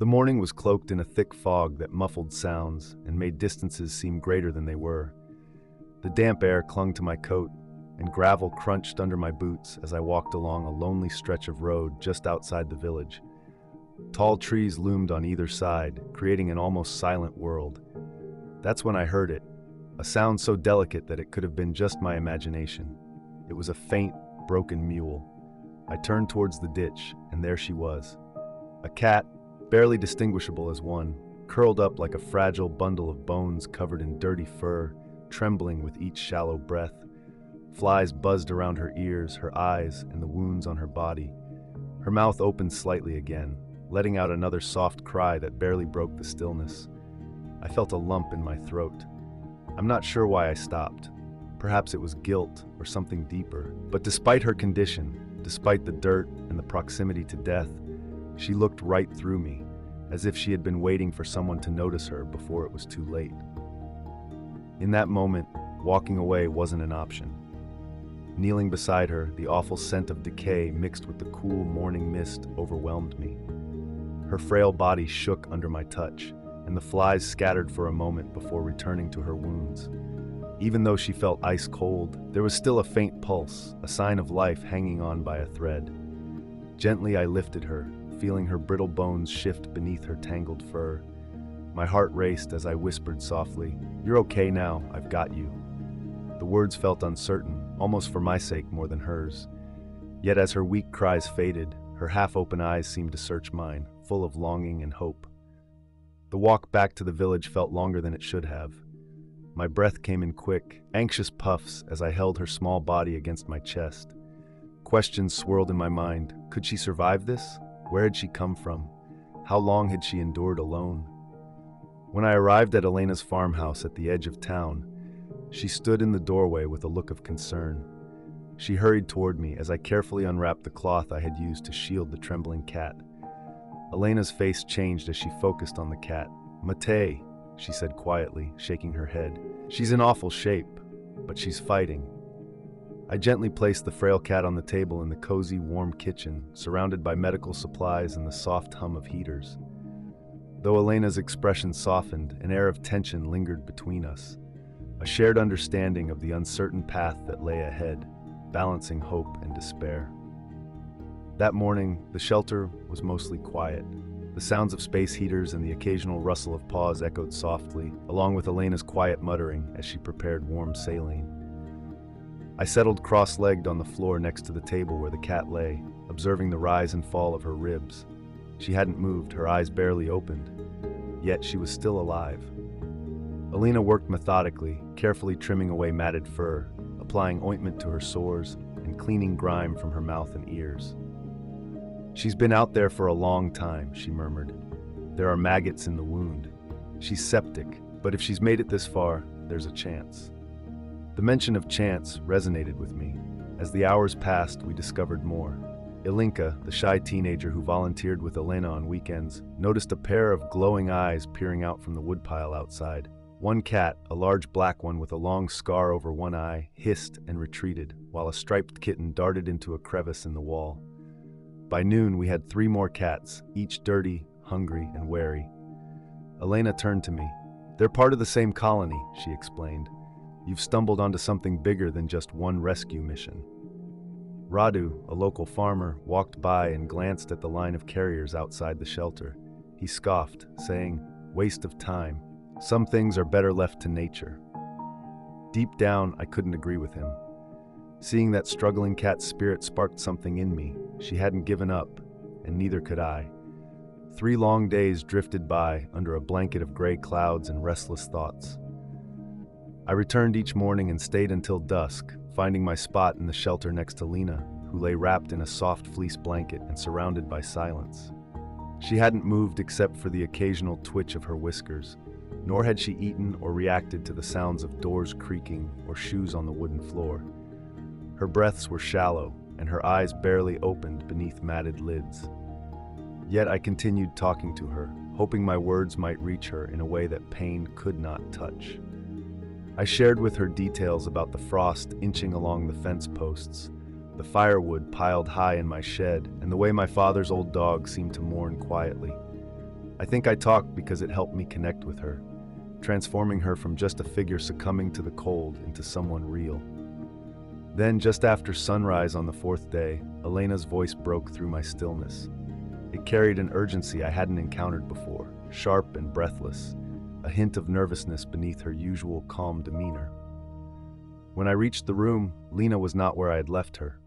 The morning was cloaked in a thick fog that muffled sounds and made distances seem greater than they were. The damp air clung to my coat, and gravel crunched under my boots as I walked along a lonely stretch of road just outside the village. Tall trees loomed on either side, creating an almost silent world. That's when I heard it, a sound so delicate that it could have been just my imagination. It was a faint, broken mewl. I turned towards the ditch, and there she was. A cat, barely distinguishable as one, curled up like a fragile bundle of bones covered in dirty fur, trembling with each shallow breath. Flies buzzed around her ears, her eyes, and the wounds on her body. Her mouth opened slightly again, letting out another soft cry that barely broke the stillness. I felt a lump in my throat. I'm not sure why I stopped. Perhaps it was guilt or something deeper. But despite her condition, despite the dirt and the proximity to death, she looked right through me, as if she had been waiting for someone to notice her before it was too late. In that moment, walking away wasn't an option. Kneeling beside her, the awful scent of decay mixed with the cool morning mist overwhelmed me. Her frail body shook under my touch, and the flies scattered for a moment before returning to her wounds. Even though she felt ice cold, there was still a faint pulse, a sign of life hanging on by a thread. Gently I lifted her, feeling her brittle bones shift beneath her tangled fur. My heart raced as I whispered softly, "You're okay now, I've got you." The words felt uncertain, almost for my sake more than hers. Yet as her weak cries faded, her half-open eyes seemed to search mine, full of longing and hope. The walk back to the village felt longer than it should have. My breath came in quick, anxious puffs as I held her small body against my chest. Questions swirled in my mind. Could she survive this? Where had she come from? How long had she endured alone? When I arrived at Elena's farmhouse at the edge of town, she stood in the doorway with a look of concern. She hurried toward me as I carefully unwrapped the cloth I had used to shield the trembling cat. Elena's face changed as she focused on the cat. "Mate," she said quietly, shaking her head. "She's in awful shape, but she's fighting." I gently placed the frail cat on the table in the cozy, warm kitchen, surrounded by medical supplies and the soft hum of heaters. Though Elena's expression softened, an air of tension lingered between us, a shared understanding of the uncertain path that lay ahead, balancing hope and despair. That morning, the shelter was mostly quiet. The sounds of space heaters and the occasional rustle of paws echoed softly, along with Elena's quiet muttering as she prepared warm saline. I settled cross-legged on the floor next to the table where the cat lay, observing the rise and fall of her ribs. She hadn't moved, her eyes barely opened, yet she was still alive. Elena worked methodically, carefully trimming away matted fur, applying ointment to her sores, and cleaning grime from her mouth and ears. "She's been out there for a long time," she murmured. "There are maggots in the wound. She's septic, but if she's made it this far, there's a chance." The mention of chance resonated with me. As the hours passed, we discovered more. Ilinka, the shy teenager who volunteered with Elena on weekends, noticed a pair of glowing eyes peering out from the woodpile outside. One cat, a large black one with a long scar over one eye, hissed and retreated, while a striped kitten darted into a crevice in the wall. By noon, we had 3 more cats, each dirty, hungry, and wary. Elena turned to me. "They're part of the same colony," she explained. "You've stumbled onto something bigger than just one rescue mission." Radu, a local farmer, walked by and glanced at the line of carriers outside the shelter. He scoffed, saying, "Waste of time. Some things are better left to nature." Deep down, I couldn't agree with him. Seeing that struggling cat's spirit sparked something in me. She hadn't given up, and neither could I. 3 long days drifted by under a blanket of gray clouds and restless thoughts. I returned each morning and stayed until dusk, finding my spot in the shelter next to Lena, who lay wrapped in a soft fleece blanket and surrounded by silence. She hadn't moved except for the occasional twitch of her whiskers, nor had she eaten or reacted to the sounds of doors creaking or shoes on the wooden floor. Her breaths were shallow, and her eyes barely opened beneath matted lids. Yet I continued talking to her, hoping my words might reach her in a way that pain could not touch. I shared with her details about the frost inching along the fence posts, the firewood piled high in my shed, and the way my father's old dog seemed to mourn quietly. I think I talked because it helped me connect with her, transforming her from just a figure succumbing to the cold into someone real. Then, just after sunrise on the fourth day, Elena's voice broke through my stillness. It carried an urgency I hadn't encountered before, sharp and breathless, a hint of nervousness beneath her usual calm demeanor. When I reached the room, Lena was not where I had left her.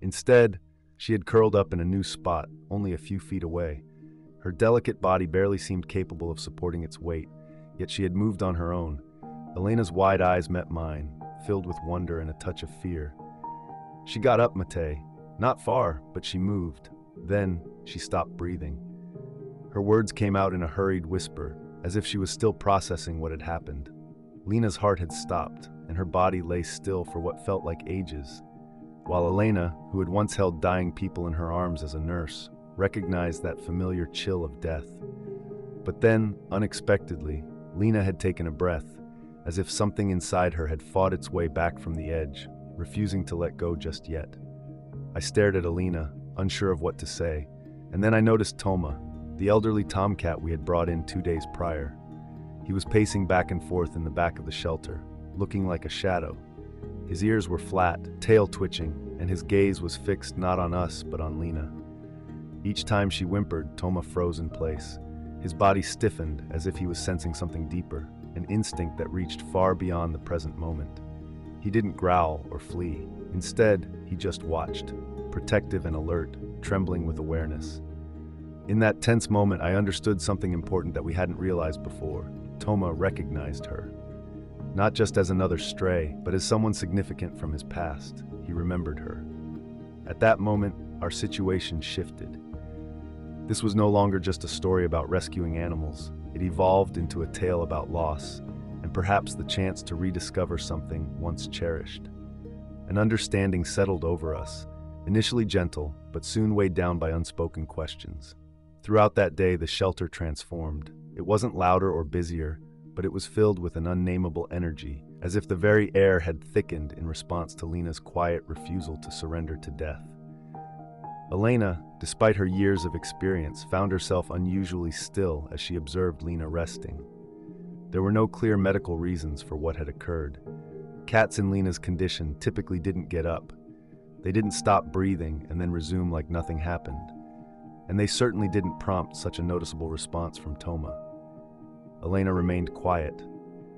Instead, she had curled up in a new spot, only a few feet away. Her delicate body barely seemed capable of supporting its weight, yet she had moved on her own. Elena's wide eyes met mine, filled with wonder and a touch of fear. She got up, Mate. Not far, but she moved. Then, she stopped breathing. Her words came out in a hurried whisper, as if she was still processing what had happened. Lena's heart had stopped, and her body lay still for what felt like ages, while Elena, who had once held dying people in her arms as a nurse, recognized that familiar chill of death. But then, unexpectedly, Lena had taken a breath, as if something inside her had fought its way back from the edge, refusing to let go just yet. I stared at Elena, unsure of what to say, and then I noticed Toma, the elderly tomcat we had brought in 2 days prior. He was pacing back and forth in the back of the shelter, looking like a shadow. His ears were flat, tail twitching, and his gaze was fixed not on us but on Lena. Each time she whimpered, Toma froze in place. His body stiffened as if he was sensing something deeper, an instinct that reached far beyond the present moment. He didn't growl or flee. Instead, he just watched, protective and alert, trembling with awareness. In that tense moment, I understood something important that we hadn't realized before. Toma recognized her. Not just as another stray, but as someone significant from his past. He remembered her. At that moment, our situation shifted. This was no longer just a story about rescuing animals. It evolved into a tale about loss, and perhaps the chance to rediscover something once cherished. An understanding settled over us, initially gentle, but soon weighed down by unspoken questions. Throughout that day, the shelter transformed. It wasn't louder or busier, but it was filled with an unnameable energy, as if the very air had thickened in response to Lena's quiet refusal to surrender to death. Elena, despite her years of experience, found herself unusually still as she observed Lena resting. There were no clear medical reasons for what had occurred. Cats in Lena's condition typically didn't get up. They didn't stop breathing and then resume like nothing happened. And they certainly didn't prompt such a noticeable response from Toma. Elena remained quiet,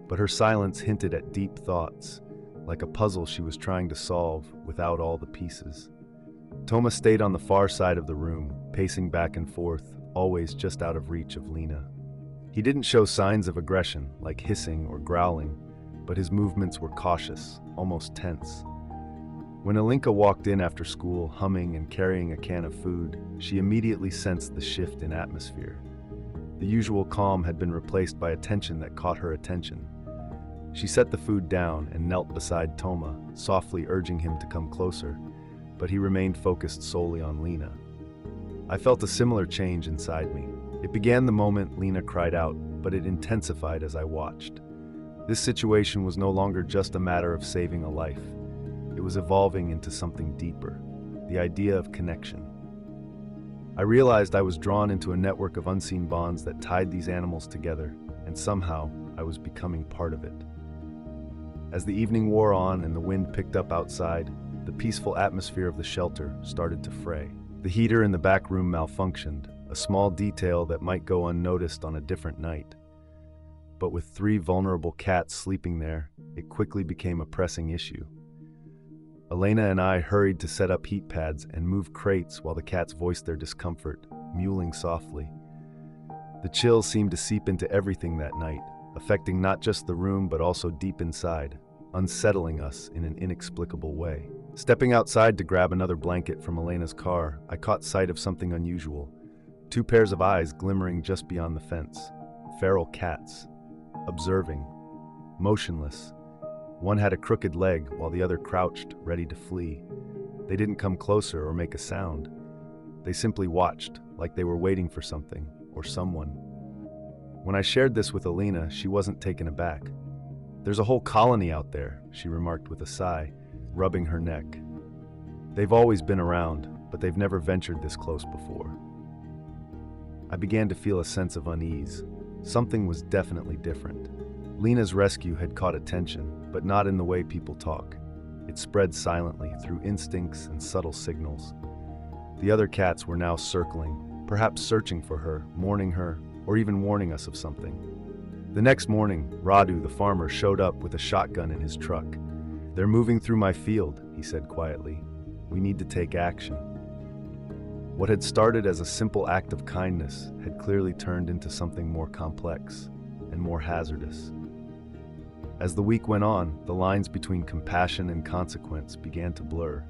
but her silence hinted at deep thoughts, like a puzzle she was trying to solve without all the pieces. Toma stayed on the far side of the room, pacing back and forth, always just out of reach of Lena. He didn't show signs of aggression, like hissing or growling, but his movements were cautious, almost tense. When Alinka walked in after school, humming and carrying a can of food, she immediately sensed the shift in atmosphere. The usual calm had been replaced by a tension that caught her attention. She set the food down and knelt beside Toma, softly urging him to come closer, but he remained focused solely on Lena. I felt a similar change inside me. It began the moment Lena cried out, but it intensified as I watched. This situation was no longer just a matter of saving a life. It was evolving into something deeper, the idea of connection. I realized I was drawn into a network of unseen bonds that tied these animals together, and somehow I was becoming part of it. As the evening wore on and the wind picked up outside, the peaceful atmosphere of the shelter started to fray. The heater in the back room malfunctioned, a small detail that might go unnoticed on a different night. But with 3 vulnerable cats sleeping there, it quickly became a pressing issue. Elena and I hurried to set up heat pads and move crates while the cats voiced their discomfort, mewling softly. The chill seemed to seep into everything that night, affecting not just the room but also deep inside, unsettling us in an inexplicable way. Stepping outside to grab another blanket from Elena's car, I caught sight of something unusual. 2 pairs of eyes glimmering just beyond the fence. Feral cats. Observing. Motionless. One had a crooked leg while the other crouched, ready to flee. They didn't come closer or make a sound. They simply watched, like they were waiting for something, or someone. When I shared this with Elena, she wasn't taken aback. "There's a whole colony out there," she remarked with a sigh, rubbing her neck. "They've always been around, but they've never ventured this close before." I began to feel a sense of unease. Something was definitely different. Lena's rescue had caught attention, but not in the way people talk. It spread silently through instincts and subtle signals. The other cats were now circling, perhaps searching for her, mourning her, or even warning us of something. The next morning, Radu, the farmer, showed up with a shotgun in his truck. "They're moving through my field," he said quietly. "We need to take action." What had started as a simple act of kindness had clearly turned into something more complex and more hazardous. As the week went on, the lines between compassion and consequence began to blur.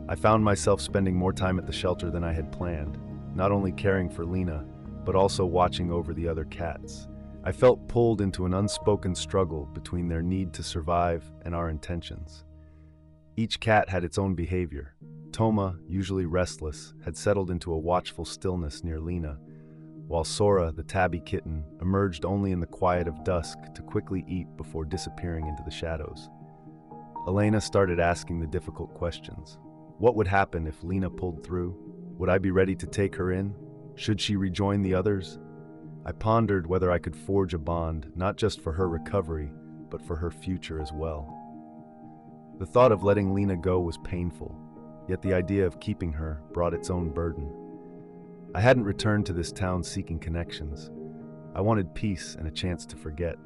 I found myself spending more time at the shelter than I had planned, not only caring for Lena, but also watching over the other cats. I felt pulled into an unspoken struggle between their need to survive and our intentions. Each cat had its own behavior. Toma, usually restless, had settled into a watchful stillness near Lena, while Sora, the tabby kitten, emerged only in the quiet of dusk to quickly eat before disappearing into the shadows. Elena started asking the difficult questions. What would happen if Lena pulled through? Would I be ready to take her in? Should she rejoin the others? I pondered whether I could forge a bond, not just for her recovery, but for her future as well. The thought of letting Lena go was painful, yet the idea of keeping her brought its own burden. I hadn't returned to this town seeking connections. I wanted peace and a chance to forget.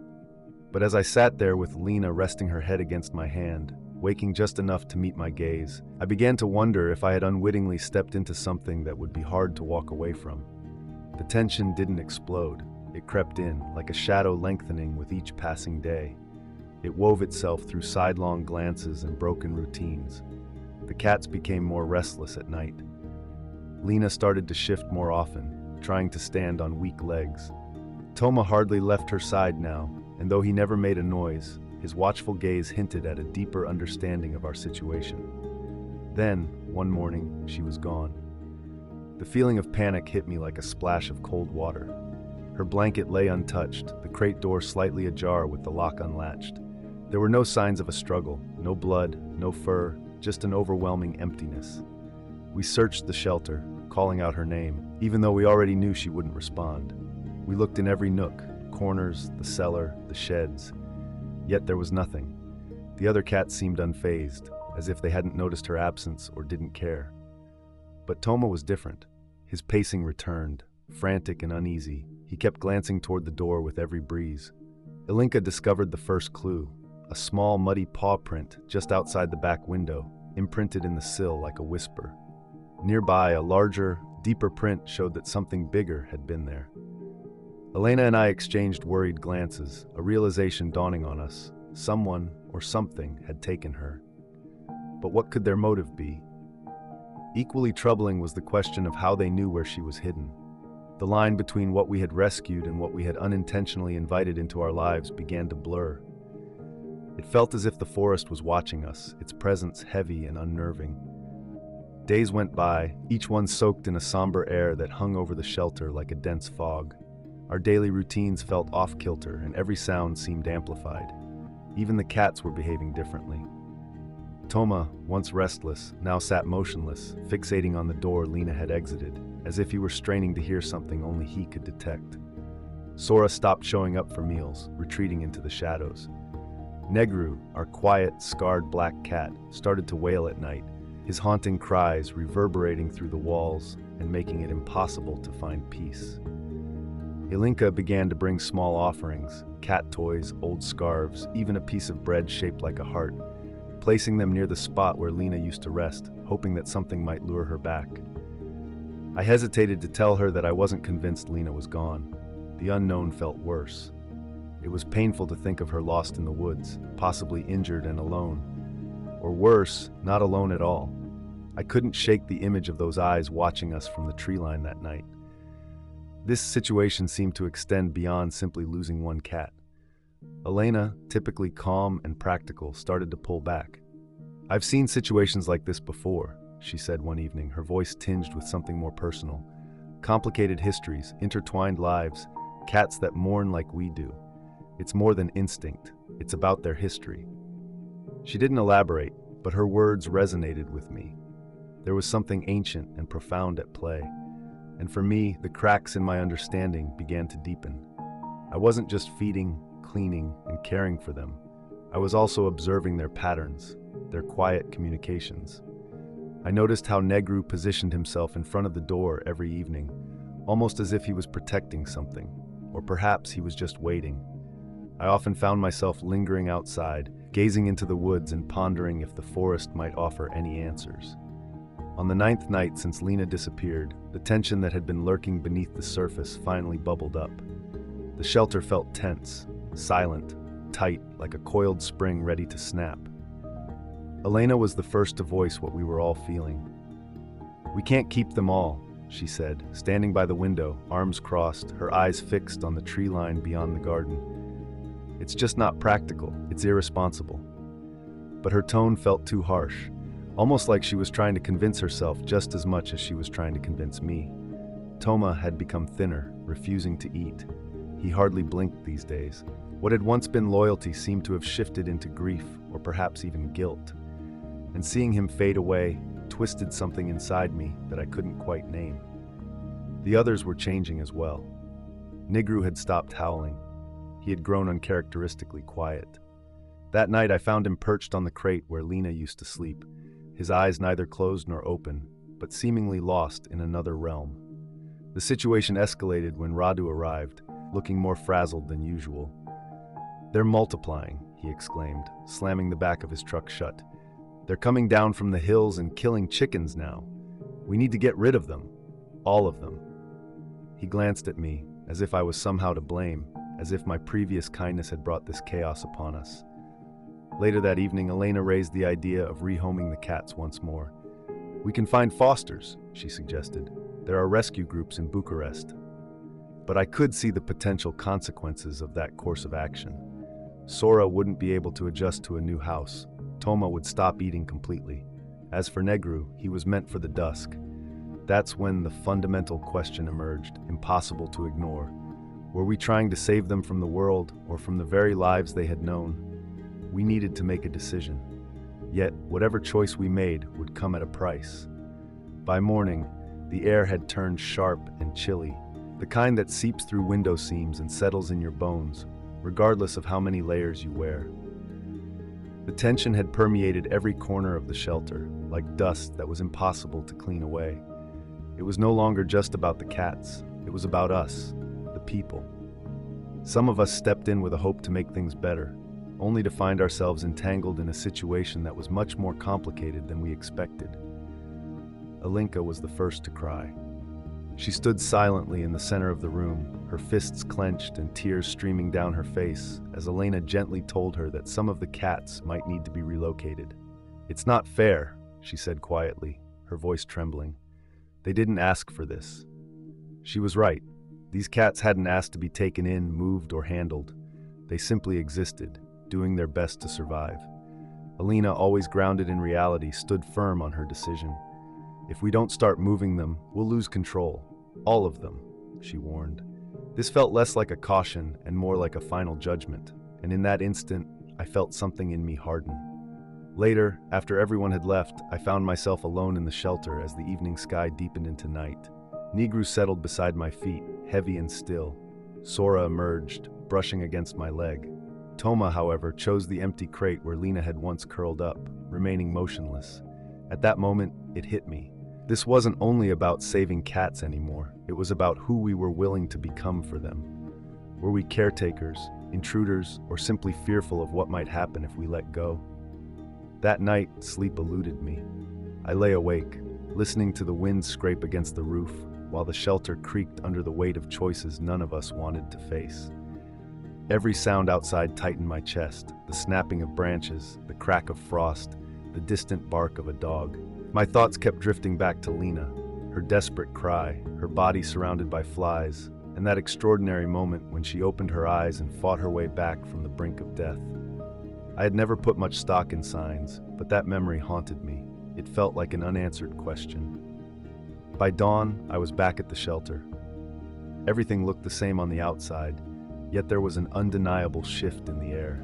But as I sat there with Lena resting her head against my hand, waking just enough to meet my gaze, I began to wonder if I had unwittingly stepped into something that would be hard to walk away from. The tension didn't explode. It crept in, like a shadow lengthening with each passing day. It wove itself through sidelong glances and broken routines. The cats became more restless at night. Lena started to shift more often, trying to stand on weak legs. Toma hardly left her side now, and though he never made a noise, his watchful gaze hinted at a deeper understanding of our situation. Then, one morning, she was gone. The feeling of panic hit me like a splash of cold water. Her blanket lay untouched, the crate door slightly ajar with the lock unlatched. There were no signs of a struggle, no blood, no fur, just an overwhelming emptiness. We searched the shelter, calling out her name, even though we already knew she wouldn't respond. We looked in every nook, corners, the cellar, the sheds. Yet there was nothing. The other cats seemed unfazed, as if they hadn't noticed her absence or didn't care. But Toma was different. His pacing returned, frantic and uneasy. He kept glancing toward the door with every breeze. Ilinka discovered the first clue, a small muddy paw print just outside the back window, imprinted in the sill like a whisper. Nearby, a larger, deeper print showed that something bigger had been there. Elena and I exchanged worried glances, a realization dawning on us. Someone or something had taken her. But what could their motive be? Equally troubling was the question of how they knew where she was hidden. The line between what we had rescued and what we had unintentionally invited into our lives began to blur. It felt as if the forest was watching us, its presence heavy and unnerving. Days went by, each one soaked in a somber air that hung over the shelter like a dense fog. Our daily routines felt off-kilter, and every sound seemed amplified. Even the cats were behaving differently. Toma, once restless, now sat motionless, fixating on the door Lena had exited, as if he were straining to hear something only he could detect. Sora stopped showing up for meals, retreating into the shadows. Negru, our quiet, scarred black cat, started to wail at night, his haunting cries reverberating through the walls and making it impossible to find peace. Ilinka began to bring small offerings, cat toys, old scarves, even a piece of bread shaped like a heart, placing them near the spot where Lena used to rest, hoping that something might lure her back. I hesitated to tell her that I wasn't convinced Lena was gone. The unknown felt worse. It was painful to think of her lost in the woods, possibly injured and alone. Or worse, not alone at all. I couldn't shake the image of those eyes watching us from the tree line that night. This situation seemed to extend beyond simply losing one cat. Elena, typically calm and practical, started to pull back. "I've seen situations like this before," she said one evening, her voice tinged with something more personal. "Complicated histories, intertwined lives, cats that mourn like we do. It's more than instinct, it's about their history." She didn't elaborate, but her words resonated with me. There was something ancient and profound at play. And for me, the cracks in my understanding began to deepen. I wasn't just feeding, cleaning, and caring for them. I was also observing their patterns, their quiet communications. I noticed how Negru positioned himself in front of the door every evening, almost as if he was protecting something, or perhaps he was just waiting. I often found myself lingering outside, gazing into the woods and pondering if the forest might offer any answers. On the 9th night since Lena disappeared, the tension that had been lurking beneath the surface finally bubbled up. The shelter felt tense, silent, tight, like a coiled spring ready to snap. Elena was the first to voice what we were all feeling. "We can't keep them all," she said, standing by the window, arms crossed, her eyes fixed on the tree line beyond the garden. "It's just not practical, it's irresponsible." But her tone felt too harsh, almost like she was trying to convince herself just as much as she was trying to convince me. Toma had become thinner, refusing to eat. He hardly blinked these days. What had once been loyalty seemed to have shifted into grief, or perhaps even guilt. And seeing him fade away twisted something inside me that I couldn't quite name. The others were changing as well. Nigru had stopped howling. He had grown uncharacteristically quiet. That night I found him perched on the crate where Lena used to sleep, his eyes neither closed nor open, but seemingly lost in another realm. The situation escalated when Radu arrived, looking more frazzled than usual. "They're multiplying," he exclaimed, slamming the back of his truck shut. "They're coming down from the hills and killing chickens now. We need to get rid of them. All of them." He glanced at me, as if I was somehow to blame, as if my previous kindness had brought this chaos upon us. Later that evening, Elena raised the idea of rehoming the cats once more. "We can find fosters," she suggested. "There are rescue groups in Bucharest." But I could see the potential consequences of that course of action. Sora wouldn't be able to adjust to a new house. Toma would stop eating completely. As for Negru, he was meant for the dusk. That's when the fundamental question emerged, impossible to ignore. Were we trying to save them from the world, or from the very lives they had known? We needed to make a decision. Yet, whatever choice we made would come at a price. By morning, the air had turned sharp and chilly, the kind that seeps through window seams and settles in your bones, regardless of how many layers you wear. The tension had permeated every corner of the shelter, like dust that was impossible to clean away. It was no longer just about the cats, it was about us, the people. Some of us stepped in with a hope to make things better, only to find ourselves entangled in a situation that was much more complicated than we expected. Alinka was the first to cry. She stood silently in the center of the room, her fists clenched and tears streaming down her face, as Elena gently told her that some of the cats might need to be relocated. "It's not fair," she said quietly, her voice trembling. "They didn't ask for this." She was right. These cats hadn't asked to be taken in, moved, or handled. They simply existed, doing their best to survive. Elena, always grounded in reality, stood firm on her decision. "If we don't start moving them, we'll lose control. All of them," she warned. This felt less like a caution and more like a final judgment, and in that instant, I felt something in me harden. Later, after everyone had left, I found myself alone in the shelter as the evening sky deepened into night. Negru settled beside my feet, heavy and still. Sora emerged, brushing against my leg. Toma, however, chose the empty crate where Lena had once curled up, remaining motionless. At that moment, it hit me. This wasn't only about saving cats anymore, it was about who we were willing to become for them. Were we caretakers, intruders, or simply fearful of what might happen if we let go? That night, sleep eluded me. I lay awake, listening to the wind scrape against the roof, while the shelter creaked under the weight of choices none of us wanted to face. Every sound outside tightened my chest, the snapping of branches, the crack of frost, the distant bark of a dog. My thoughts kept drifting back to Lena, her desperate cry, her body surrounded by flies, and that extraordinary moment when she opened her eyes and fought her way back from the brink of death. I had never put much stock in signs, but that memory haunted me. It felt like an unanswered question. By dawn, I was back at the shelter. Everything looked the same on the outside, yet there was an undeniable shift in the air.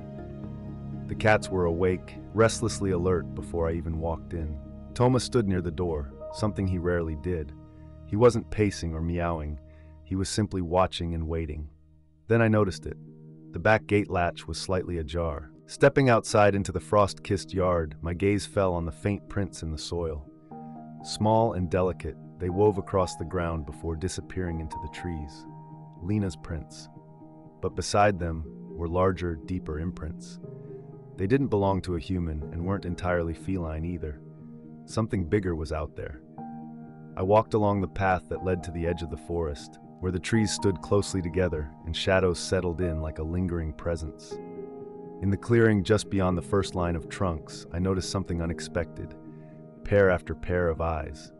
The cats were awake, restlessly alert before I even walked in. Toma stood near the door, something he rarely did. He wasn't pacing or meowing. He was simply watching and waiting. Then I noticed it. The back gate latch was slightly ajar. Stepping outside into the frost-kissed yard, my gaze fell on the faint prints in the soil. Small and delicate, they wove across the ground before disappearing into the trees. Lena's prints. But beside them were larger, deeper imprints. They didn't belong to a human and weren't entirely feline either. Something bigger was out there. I walked along the path that led to the edge of the forest, where the trees stood closely together and shadows settled in like a lingering presence. In the clearing just beyond the first line of trunks, I noticed something unexpected. Pair after pair of eyes.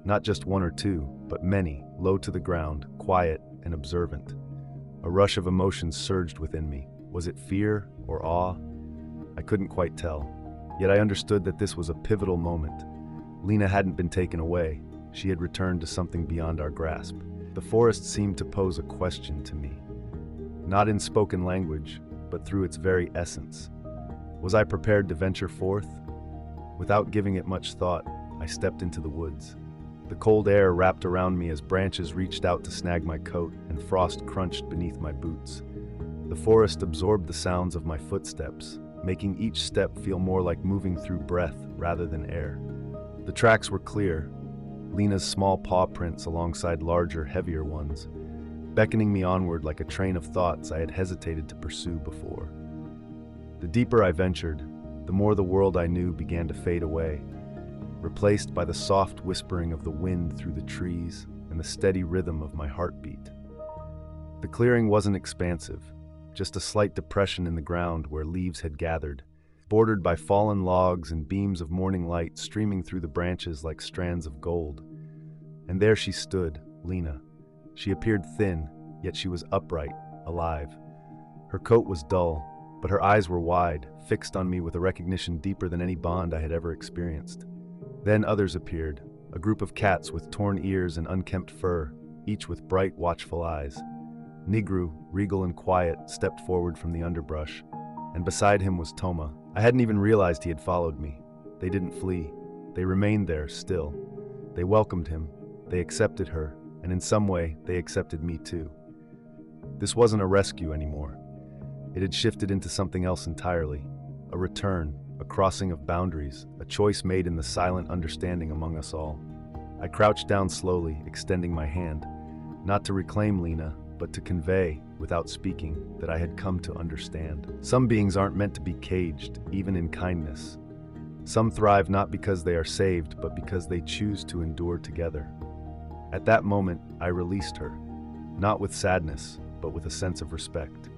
Not just one or two, but many, low to the ground, quiet and observant. A rush of emotion surged within me. Was it fear or awe? I couldn't quite tell. Yet I understood that this was a pivotal moment. Lena hadn't been taken away. She had returned to something beyond our grasp. The forest seemed to pose a question to me. Not in spoken language, but through its very essence. Was I prepared to venture forth? Without giving it much thought, I stepped into the woods. The cold air wrapped around me as branches reached out to snag my coat and frost crunched beneath my boots. The forest absorbed the sounds of my footsteps, making each step feel more like moving through breath rather than air. The tracks were clear, Lena's small paw prints alongside larger, heavier ones, beckoning me onward like a train of thoughts I had hesitated to pursue before. The deeper I ventured, the more the world I knew began to fade away, replaced by the soft whispering of the wind through the trees and the steady rhythm of my heartbeat. The clearing wasn't expansive, just a slight depression in the ground where leaves had gathered, bordered by fallen logs and beams of morning light streaming through the branches like strands of gold. And there she stood, Lena. She appeared thin, yet she was upright, alive. Her coat was dull, but her eyes were wide, fixed on me with a recognition deeper than any bond I had ever experienced. Then others appeared, a group of cats with torn ears and unkempt fur, each with bright, watchful eyes. Negru, regal and quiet, stepped forward from the underbrush, and beside him was Toma. I hadn't even realized he had followed me. They didn't flee. They remained there, still. They welcomed him. They accepted her, and in some way, they accepted me too. This wasn't a rescue anymore. It had shifted into something else entirely. A return, a crossing of boundaries, a choice made in the silent understanding among us all. I crouched down slowly, extending my hand, not to reclaim Lena, but to convey, without speaking, that I had come to understand. Some beings aren't meant to be caged, even in kindness. Some thrive not because they are saved, but because they choose to endure together. At that moment, I released her, not with sadness, but with a sense of respect.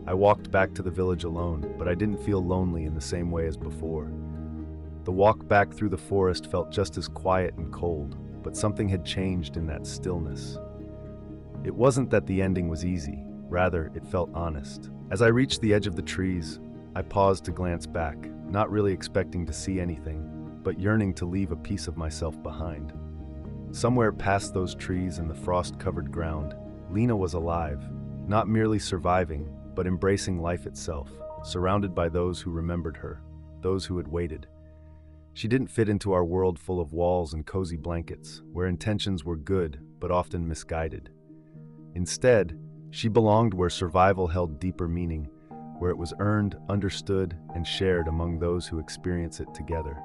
I walked back to the village alone, but I didn't feel lonely in the same way as before. The walk back through the forest felt just as quiet and cold, but something had changed in that stillness. It wasn't that the ending was easy, rather, it felt honest. As I reached the edge of the trees, I paused to glance back, not really expecting to see anything, but yearning to leave a piece of myself behind. Somewhere past those trees and the frost-covered ground, Lena was alive, not merely surviving, but embracing life itself, surrounded by those who remembered her, those who had waited. She didn't fit into our world full of walls and cozy blankets, where intentions were good, but often misguided. Instead, she belonged where survival held deeper meaning, where it was earned, understood, and shared among those who experience it together.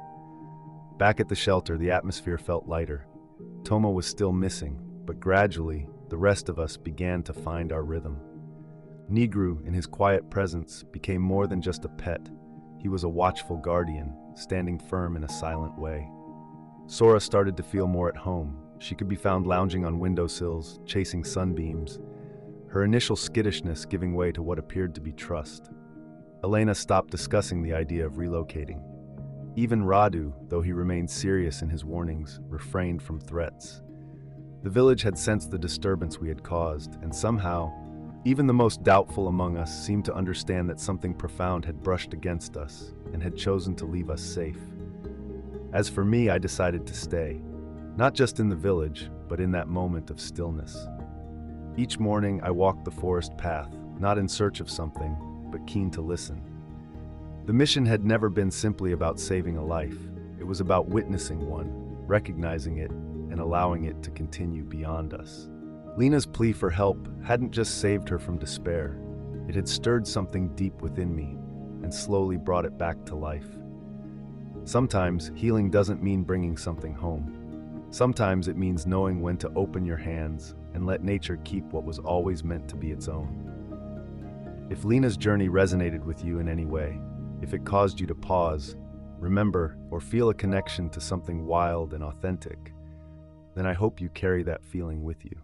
Back at the shelter, the atmosphere felt lighter. Toma was still missing, but gradually, the rest of us began to find our rhythm. Negru, in his quiet presence, became more than just a pet. He was a watchful guardian, standing firm in a silent way. Sora started to feel more at home. She could be found lounging on windowsills, chasing sunbeams, her initial skittishness giving way to what appeared to be trust. Elena stopped discussing the idea of relocating. Even Radu, though he remained serious in his warnings, refrained from threats. The village had sensed the disturbance we had caused, and somehow, even the most doubtful among us seemed to understand that something profound had brushed against us and had chosen to leave us safe. As for me, I decided to stay, not just in the village, but in that moment of stillness. Each morning, I walked the forest path, not in search of something, but keen to listen. The mission had never been simply about saving a life. It was about witnessing one, recognizing it, and allowing it to continue beyond us. Lena's plea for help hadn't just saved her from despair. It had stirred something deep within me and slowly brought it back to life. Sometimes healing doesn't mean bringing something home. Sometimes it means knowing when to open your hands and let nature keep what was always meant to be its own. If Lena's journey resonated with you in any way, if it caused you to pause, remember, or feel a connection to something wild and authentic, then I hope you carry that feeling with you.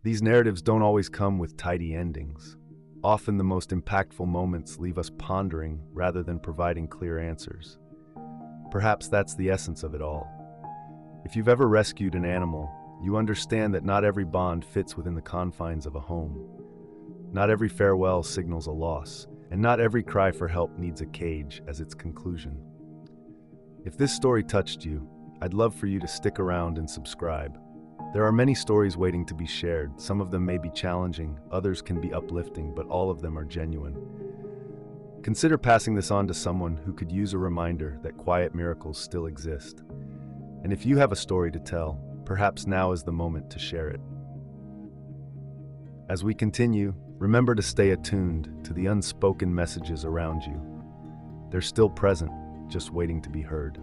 These narratives don't always come with tidy endings. Often the most impactful moments leave us pondering rather than providing clear answers. Perhaps that's the essence of it all. If you've ever rescued an animal, you understand that not every bond fits within the confines of a home. Not every farewell signals a loss, and not every cry for help needs a cage as its conclusion. If this story touched you, I'd love for you to stick around and subscribe. There are many stories waiting to be shared. Some of them may be challenging, others can be uplifting, but all of them are genuine. Consider passing this on to someone who could use a reminder that quiet miracles still exist. And if you have a story to tell, perhaps now is the moment to share it. As we continue, remember to stay attuned to the unspoken messages around you. They're still present, just waiting to be heard.